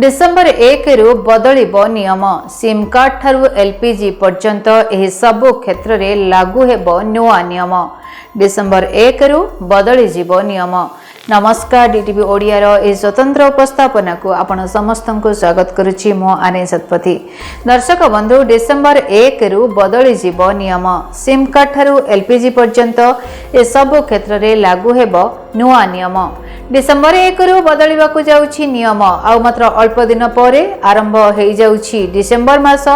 December 1 रु बदलिब नियम SIM card ठारू एलपीजी पर्यंत एही सबु क्षेत्र रे लागू हेबो नुआ नियम। डिसेम्बर 1 रु बदली जीवो नियम। नमस्कार डीटीवी ओडियार ए स्वतंत्र उपस्थापना को आपण समस्त को स्वागत करुछि मो आने सतपथी। दर्शक बंधु डिसेम्बर 1 रु बदली जीवो नियम सिम कार्ड ठारू एलपीजी पर्यंत ए सब क्षेत्र रे लागू हेबो नुआ नियम। डिसेम्बर 1 रु बदलिबाकू जाउछि नियम आ मात्र अल्प दिन परे आरंभ हेइ जाउछि डिसेम्बर मास।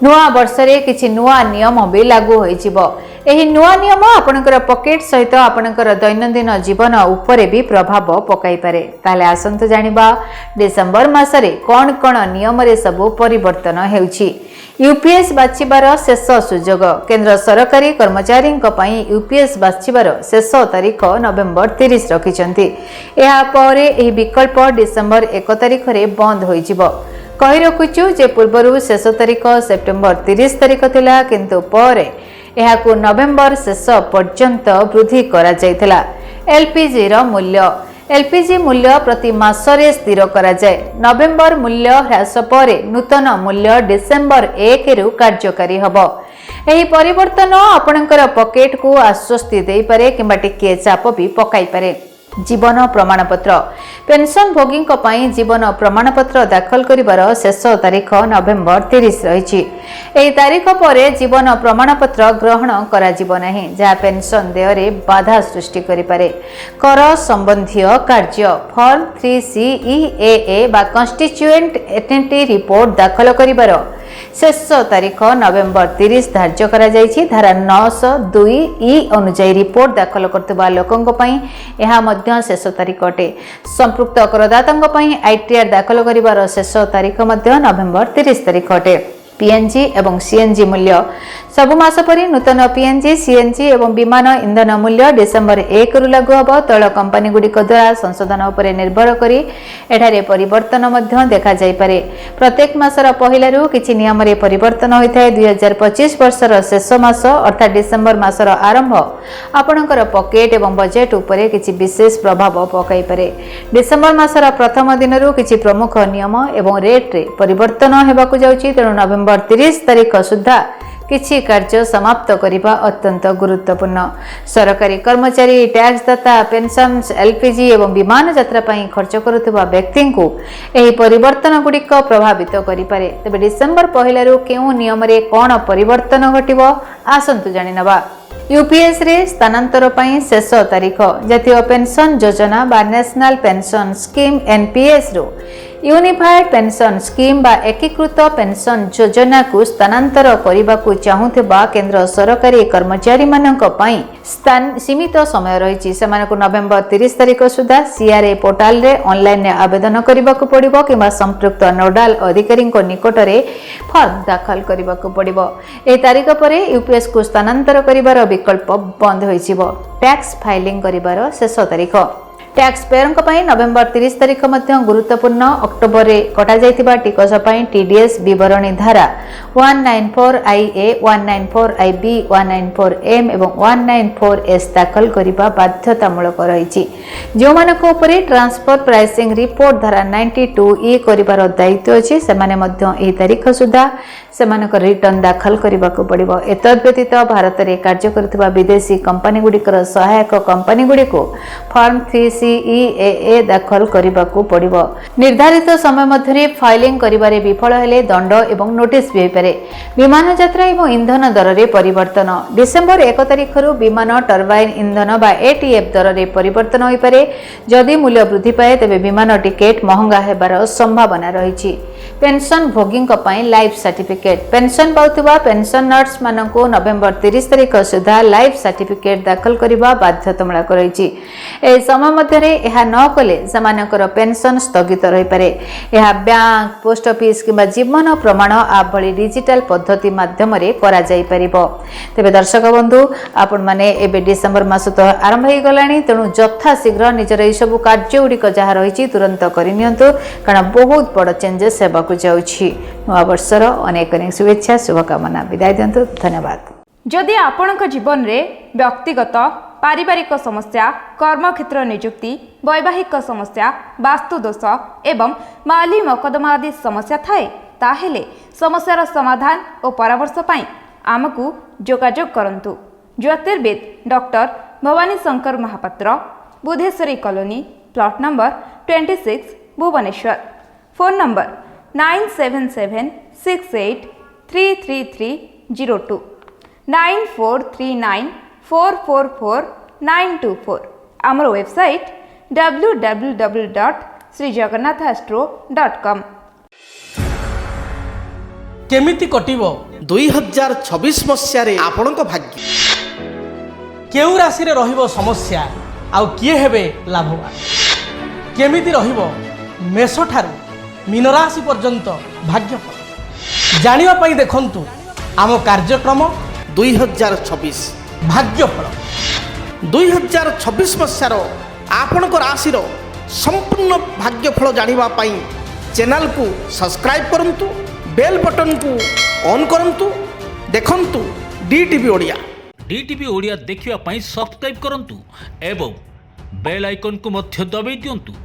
नुआ वर्ष रे किछि नुआ नियम भी लागू होई जिवो। एही नुआ नियम आपणकर पॉकेट सहित आपणकर दैनंदिन जीवन उपरे भी प्रभाव पकाई पारे। ताले आसंतु जानिबा डिसेम्बर मासरे कोन कोन नियम रे सब परिवर्तन हेउछि। यूपीएस बाछिबार शेष सुजोग केंद्र सरकारी कर्मचारी यूपीएस बाछिबार शेष तारीख नवेम्बर 30 रखिछन्ति। एहा परे एही विकल्प डिसेम्बर 1 तारीख रे बंद होई जिवो। कहि रखुछु जे पूर्वरु शेष तारीख सेप्टेम्बर 30 तारीख थिला, किंतु परे एहाकु नवेम्बर शेष पर्यंत वृद्धि करा जायथिला। एलपीजी रो मूल्य एलपीजी मूल्य प्रति मासरे स्थिर करा जाय। नवेम्बर मूल्य ह्रास परे नूतन मूल्य डिसेम्बर 1 रु कार्यकारी हबो। एही परिवर्तन आपणकर पॉकेट को आश्वस्ति देई पारे किंबा टिके चाप भी पकाई पारे। जीवन प्रमाणपत्र पेंशन भोगी जीवन प्रमाणपत्र दाखल करिवार शेष तारीख नवेम्बर 30 रही। एही तारीख परे जीवन प्रमाणपत्र ग्रहण करा जिवो नाही, जहा पेंशन देय बाधा सृष्टि करि पारे। कर संबंधी कार्य फॉर्म 3CEAA बा कन्स्टिट्यूएंट एंटिटी रिपोर्ट दाखल करिवार शेष तारीख नवेम्बर 30 धार्य करा जायछि। धारा 902E अनुसार रिपोर्ट दाखल करतबा लोकंक पई एहा मध्य शेष तारीख अटे। संपृक्त करदातांक पई आईटीआर दाखल करिवार शेष तारीख मध्य नवेम्बर 30 तारीख अटे। पीएनजी एवं सीएनजी मूल्य सबु मास परि नूतन पीएनजी सीएनजी एवं विमान इंधन मूल्य डिसेम्बर 1 रु लागू हबो। तैल कंपनी गुडिक द्वारा संशोधन उपरे निर्भर करी एठारे परिवर्तन मध्य देखा जाय पारे। प्रत्येक मासर पहिला रु किछि नियम रे परिवर्तन होइथाय। 2025 वर्षर शेष मास अर्थात डिसेम्बर मासर आरंभ आपणकर पॉकेट एवं बजेट उपरे किछि विशेष प्रभाव पकाई पारे। डिसेम्बर मासर प्रथम दिन रु किछि प्रमुख नियम एवं रेट रे परिवर्तन हेबाकू जाउछि। तेणु नवेम्बर 30 तारीख सुद्धा किछि कार्य समाप्त करिबा अत्यंत गुरुत्वपूर्ण। सरकारी कर्मचारी टैक्सदाता पेंशन एलपीजी एवं विमान यात्रा पई खर्च करुथिबा व्यक्ति को एही परिवर्तन गुडिक प्रभावित करि पारे। तबे डिसेम्बर पहिला रु केउ नियम रे कोन परिवर्तन घटिबो आसंतु जानि नबा। यूपीएस रे स्थानांतर पई शेष तारीख जातीय पेंशन योजना बा नेशनल पेंशन स्कीम एनपीएस रु यूनिफाइड पेंशन स्कीम बा एकीकृत पेंशन योजना को स्थानांतर करने को चाहूथिबा केंद्र सरकारी कर्मचारी मानक पई स्थान सीमित समय रही। सेमानकु नवेम्बर 30 तारीख सुधा सीआरए पोर्टाल रे ऑनलाइन रे आवेदन करने को पड़िबो किबा संपृक्त नोडाल अधिकारी को निकट रे फॉर्म दाखल करने को पड़िबो। ए तारीख परे यूपीएस को स्थानांतर करिवार विकल्प बंद होइछिबो। टैक्स फाइलिंग करिवार शेष तारीख टैक्स पेयरंक पई नवेम्बर 30 तारीख मध्य गुरुत्वपूर्ण। अक्टोबर रे कटा जायतिबा टिकस पई टीडीएस विवरणी धारा 194IA 194IB 194M एवं 194S दाखल करिबा बाध्यतामूलक रहिछि। जो मानक उपरे ट्रांसफर प्राइसिंग रिपोर्ट धारा 92E करिबार दायित्व अछि सेमाने मध्य एही तारीख सुधा सेमानक रिटर्न दाखल करिबाकू पड़िबो। एतद व्यतीत भारत रे कार्य करथिबा विदेशी कंपनी गुडिकर सहायक कंपनी गुडिको फॉर्म 3CEAA दाखल करिबाकू पड़िबो। निर्धारित समय मध्यरे फाइलिंग करिबारे विफल हेले दंड एवं नोटिस भी पारे। विमान यात्रा एवं इंधन दर रे परिवर्तन डिसेम्बर 1 तारीख रु विमान टरबाइन इंधन बा एटीएफ दर रे परिवर्तन होई पारे। जदि मूल्य वृद्धि पाए तबे विमान टिकेट महंगा हेबार संभावना रहिछि। पेंशन भोगी लाइफ सर्टिफिकेट पेंशन पाउथिबा पेंशनर्स मानकु नवेम्बर 30 तारीख सुधा लाइफ सर्टिफिकेट दाखल करिबा बाध्यतामूलक रहिछि। ए समय मध्यरे एहा न कले समानकर पेंशन स्थगित रहि पारे। एहा बैंक पोस्ट ऑफिस किबा जीवन प्रमाण आप भली डिजिटल पद्धति माध्यम रे करा जाई परिबो। तबे दर्शक बंधु आपण माने एबे डिसेम्बर मास तो आरंभ हो गलानी, तेणु यथा शीघ्र निजर ए सब कार्य गुडिक जहा रहिछि तुरंत करि नियंतु, कारण बहुत बड़ चेंजेस हेबाकू जाउछि। नवा वर्षर अनेक अनेक शुभेच्छा शुभकामना। विदाय दियंतु। धन्यवाद। जदि आपणक जीवन रे व्यक्तिगत पारिवारिक समस्या, कर्मक्षेत्र नियुक्ति, वैवाहिक समस्या, वास्तुदोष एवं माली मकदमा आदि समस्या थाए ताहेले समस्यार समाधान और परामर्श पाई आमको जोगाजोग करंतु। ज्योतिर्विद doctor Bhabani Shankar Mahapatra, Budheswari colony, plot number 26, Bhubaneswar. Phone number 9776833302 9439444924। आमर वेबसाइट www.srijagannathastro.com। केमिति कटिबो 2026 मसीह आपणक भाग्य केउ राशि रे रहिबो समस्या आउ किए हेबे लाभवान केमिति रहिबो मेष ठारू मीन राशि पर्यंत भाग्यफल जानिबा पई देखंतु आम कार्यक्रम 2026 भाग्यफल 2026 मसीह आपणक राशि संपूर्ण भाग्यफल जानिबा पई चैनल को सब्सक्राइब करंतु, बेल बटन को ऑन करंतु। देखंतु डीटीवी ओडिया। डीटीवी ओडिया देखिवा पई सब्सक्राइब करंतु एवं बेल आइकन को मध्य दबाई दियंतु।